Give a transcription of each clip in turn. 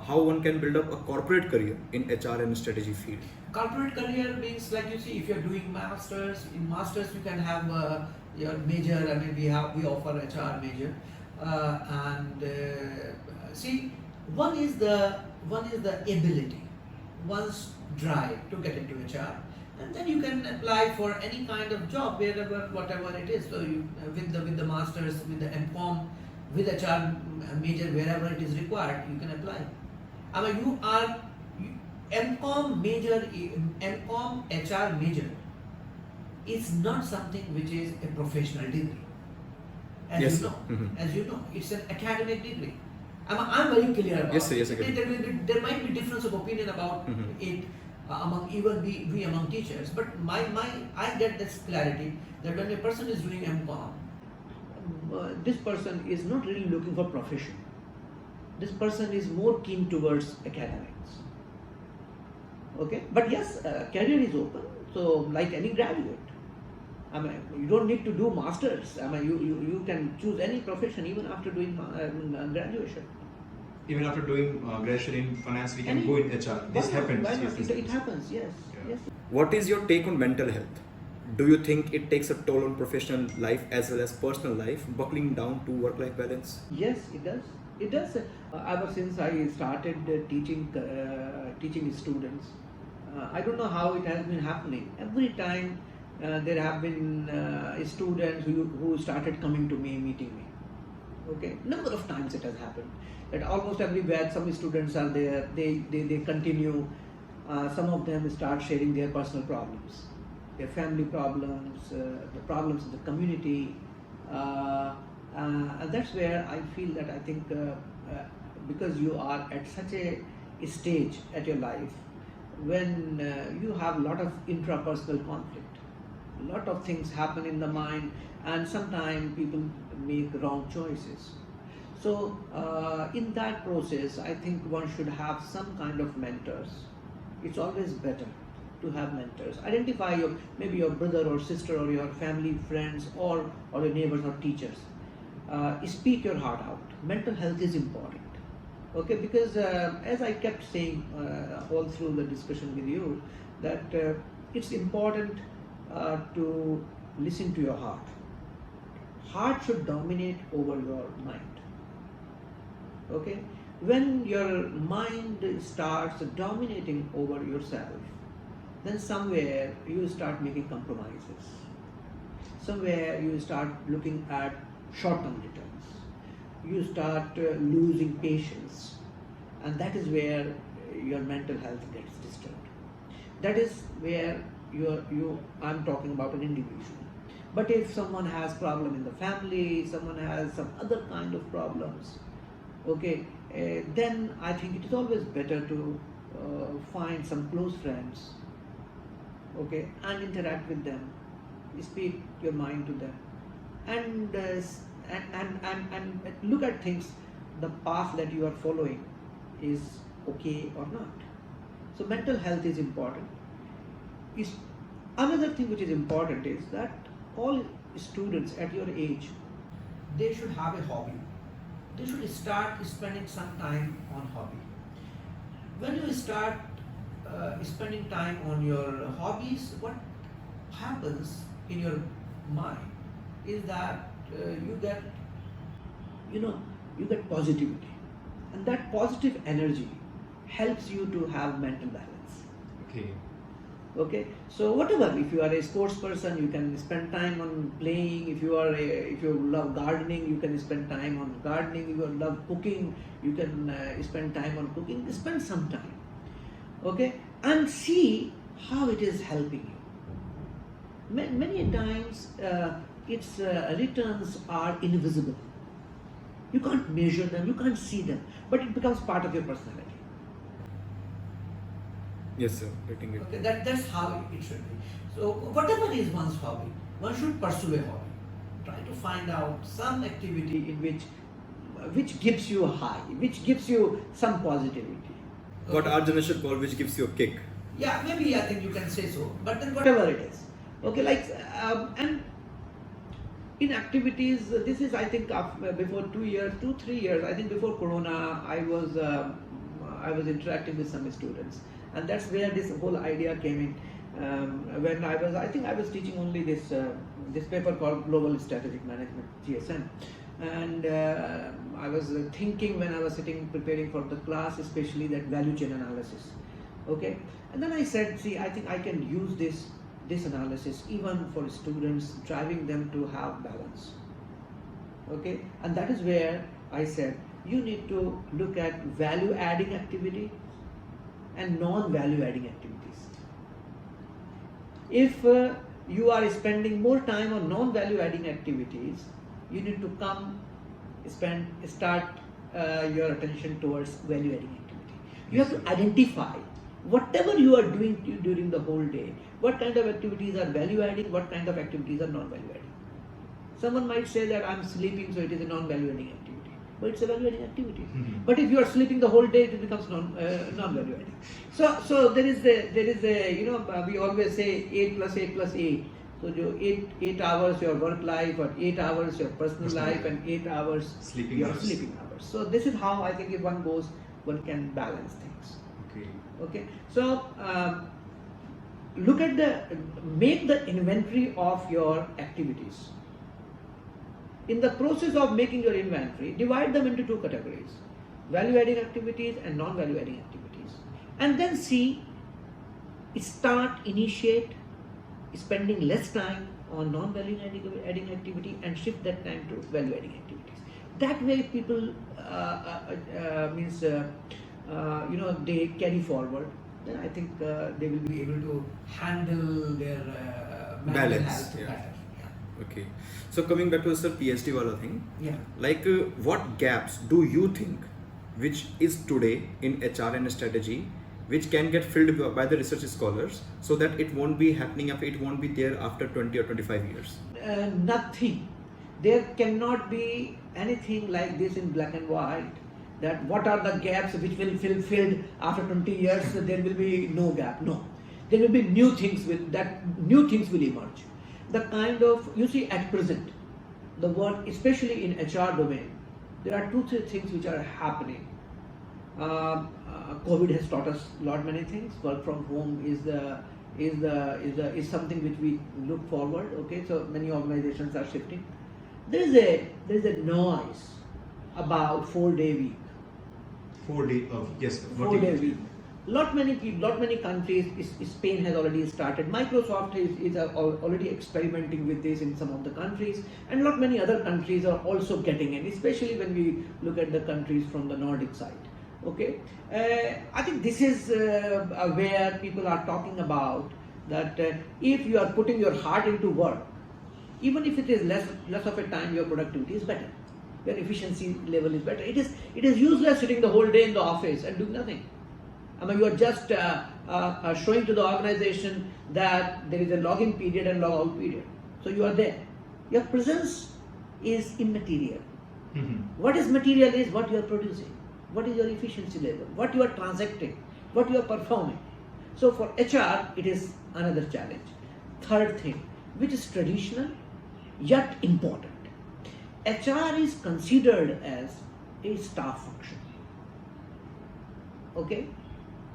how one can build up a corporate career in HR and strategy field. Corporate career means, like you see, if you're doing masters, in masters you can have your major. I mean, we offer HR major, and see, one is the ability, one's drive to get into HR, and then you can apply for any kind of job wherever, whatever it is. So you with the masters, with the MCOM, with HR major, wherever it is required, you can apply. I mean, MCOM major, MCOM HR major is not something which is a professional degree. As Yes, you know, mhm. as you know, it's an academic degree. I'm very clear about Yes, sir, it. yes, I get it. There might be difference of opinion about Mhm. it among even we among teachers, but I get this clarity that when a person is doing MCOM, this person is not really looking for profession. This person is more keen towards academics. Okay, but yes, career is open. So like any graduate, I mean, you don't need to do masters. I mean, you can choose any profession even after doing graduation. Even after doing graduation in finance, we can Any- go in HR. This happens. Why not? Yes, It happens. Yes. Yeah. Yes. What is your take on mental health? Do you think it takes a toll on professional life as well as personal life, buckling down to work-life balance? Yes, it does. It does. Ever since I started teaching students, I don't know how it has been happening. Every time there have been students who started coming to me, meeting me. Okay, number of times it has happened. That almost every batch, some students are there. They continue. Some of them start sharing their personal problems, their family problems, the problems in the community. And that's where I feel that I think because you are at such a stage at your life when you have a lot of intrapersonal conflict, a lot of things happen in the mind, and sometimes people make wrong choices. So in that process, I think one should have some kind of mentors. It's always better to have mentors. Identify maybe your brother or sister or your family, friends, or your neighbors or teachers. Speak your heart out. Mental health is important. Okay, because as I kept saying all through the discussion with you, that it's important to listen to your heart. Heart should dominate over your mind. Okay, when your mind starts dominating over yourself, then somewhere you start making compromises. Somewhere you start looking at short-term returns. You start losing patience, and that is where your mental health gets disturbed. That is where I'm talking about an individual. But if someone has problem in the family, someone has some other kind of problems, okay, then I think it is always better to find some close friends, okay, and interact with them, speak your mind to them, and look at things, the path that you are following is okay or not. So mental health is important. Another thing which is important is that all students at your age, they should have a hobby. They should start spending some time on hobby. When you start spending time on your hobbies, what happens in your mind is that you get positivity, and that positive energy helps you to have mental balance. Okay, so whatever, if you are a sports person, you can spend time on playing. If you love gardening, you can spend time on gardening. If you love cooking, you can spend time on cooking. Spend some time, okay, and see how it is helping you. Many times its returns are invisible. You can't measure them, you can't see them, but it becomes part of your personality. Yes, sir. Getting it. Okay, that's how it should be. So whatever is one's hobby, one should pursue a hobby. Try to find out some activity in which gives you a high, which gives you some positivity. What our generation call which gives you a kick. Yeah, maybe I think you can say so. But then whatever it is, okay, like and in activities, this is I think before 2 years, 2-3 years. I think before Corona, I was interacting with some students, and that's where this whole idea came in. When I think I was teaching only this paper called Global Strategic Management, GSM, and I was thinking when I was sitting preparing for the class, especially that value chain analysis. Okay, and then I said, see, I think I can use this analysis even for students, driving them to have balance. Okay, and that is where I said you need to look at value adding activity and non-value adding activities. If you are spending more time on non-value adding activities, you need to start your attention towards value adding activity. You have to identify whatever you are doing during the whole day, what kind of activities are value adding, what kind of activities are non-value adding. Someone might say that I'm sleeping, so it is a non-value adding activity, but it's a value adding activity. But if you are sleeping the whole day, it becomes non-value adding. So there is a we always say 8 plus 8 plus 8. So 8 hours your work life, or 8 hours your personal life, and 8 hours your sleeping hours. So this is how I think if one goes, one can balance things. Okay. So make the inventory of your activities. In the process of making your inventory, divide them into 2 categories: value adding activities and non-value adding activities. And then initiate spending less time on non-value adding activity and shift that time to value adding activities. That way people they carry forward. Then I think they will be able to handle their balance. Yeah. Okay. So coming back to the PhD wala thing. Yeah. Like what gaps do you think which is today in HR and strategy which can get filled by the research scholars so that it won't be happening, it won't be there after 20 or 25 years? Nothing. There cannot be anything like this in black and white, that what are the gaps which will be filled after 20 years, there will be no gap. No. There will be new things will emerge. The kind of, you see at present, the work, especially in HR domain, there are 2-3 things which are happening. COVID has taught us many things. Work from home is something which we look forward. Okay, so many organizations are shifting. There is a noise about 4-day week. 4-day yes. 4-day week. Many countries. Spain has already started. Microsoft is already experimenting with this in some of the countries, and many other countries are also getting in. Especially when we look at the countries from the Nordic side. Okay, I think this is where people are talking about that if you are putting your heart into work, even if it is less of a time, your productivity is better, your efficiency level is better. It is useless sitting the whole day in the office and doing nothing. I mean, you are just showing to the organization that there is a login period and log out period. So you are there. Your presence is immaterial. What is material is what you are producing. What is your efficiency level? What you are transacting? What you are performing? So for HR, it is another challenge. Third thing, which is traditional yet important. HR is considered as a staff function. Okay?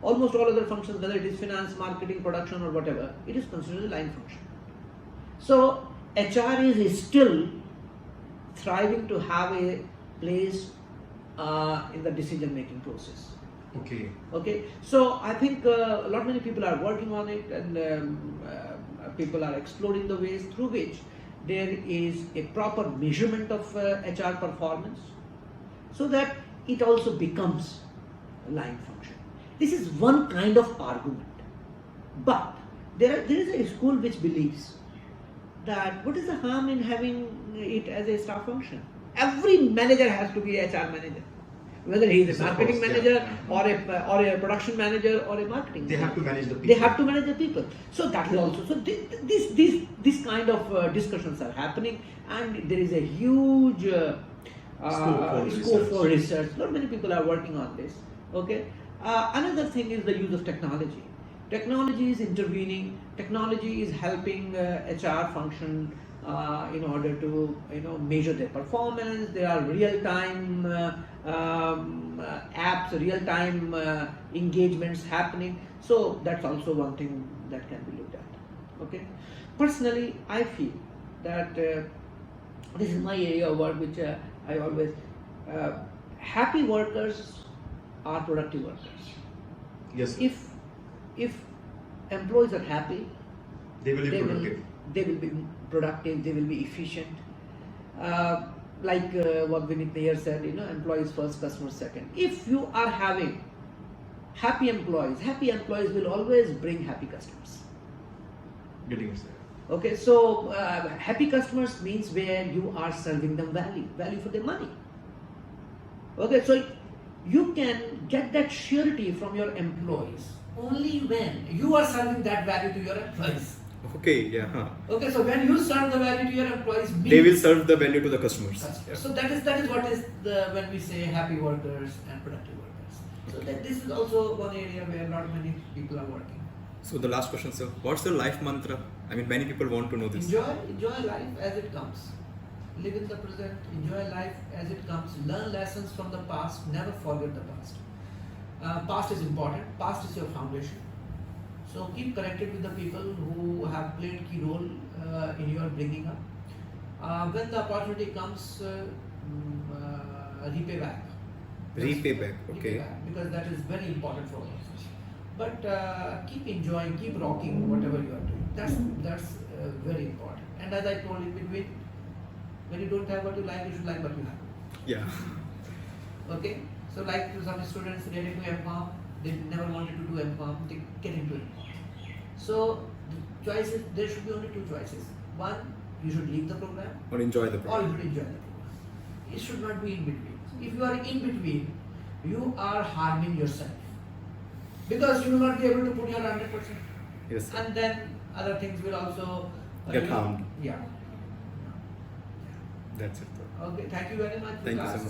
Almost all other functions, whether it is finance, marketing, production or whatever, it is considered a line function. So HR is still thriving to have a place in the decision making process. Okay. So I think many people are working on it, and people are exploring the ways through which there is a proper measurement of HR performance, so that it also becomes a line function. This is one kind of argument, but there is a school which believes that what is the harm in having it as a staff function? Every manager has to be a HR manager, whether he is a marketing manager or a production manager or a marketing manager. They have to manage the people. They have to manage the people. So that is also, so this kind of discussions are happening, and there is a huge scope for research. Not many people are working on this. Okay. Another thing is the use of technology. Technology is intervening. Technology is helping HR function in order to measure their performance. There are real-time apps, real-time engagements happening. So that's also one thing that can be looked at. Okay. Personally, I feel that this is my area of work, which I always happy workers are productive workers. Yes, sir. If employees are happy, They will be they productive. they will be productive, they will be efficient. Like what Vinit Nair said, employees first, customers second. If you are having happy employees will always bring happy customers. Getting it, sir. Okay, so happy customers means where you are serving them value for their money. Okay, so you can get that surety from your employees only when you are serving that value to your employees. Okay, yeah. Huh. Okay, so when you serve the value to your employees, They will serve the value to the customers. Yeah. So that is what is when we say happy workers and productive workers. So that this is also one area where not many people are working. So the last question, sir. What's your life mantra? I mean, many people want to know this. Enjoy life as it comes. Live in the present. Enjoy life as it comes. Learn lessons from the past. Never forget the past. Past is important. Past is your foundation. So keep connected with the people who have played key role in your bringing up. When the opportunity comes, repay back. Repay back. Repay Okay. back, because that is very important for us. But keep enjoying, keep rocking whatever you are doing. That's very important. And as I told in between, when you don't have what you like, you should like what you have. Yeah. Okay. So like some students related to M.Com, they never wanted to do M.Com, they get into M.Com. So the choices, there should be only two choices. One, you should leave the program, Or enjoy the or program. you should enjoy the program. It should not be in between. If you are in between, you are harming yourself, because you will not be able to put your 100%. Yes, sir. And then other things will also Get harmed. Yeah. That's it, sir. Okay. Thank you very much. Thank you so Vikas. much.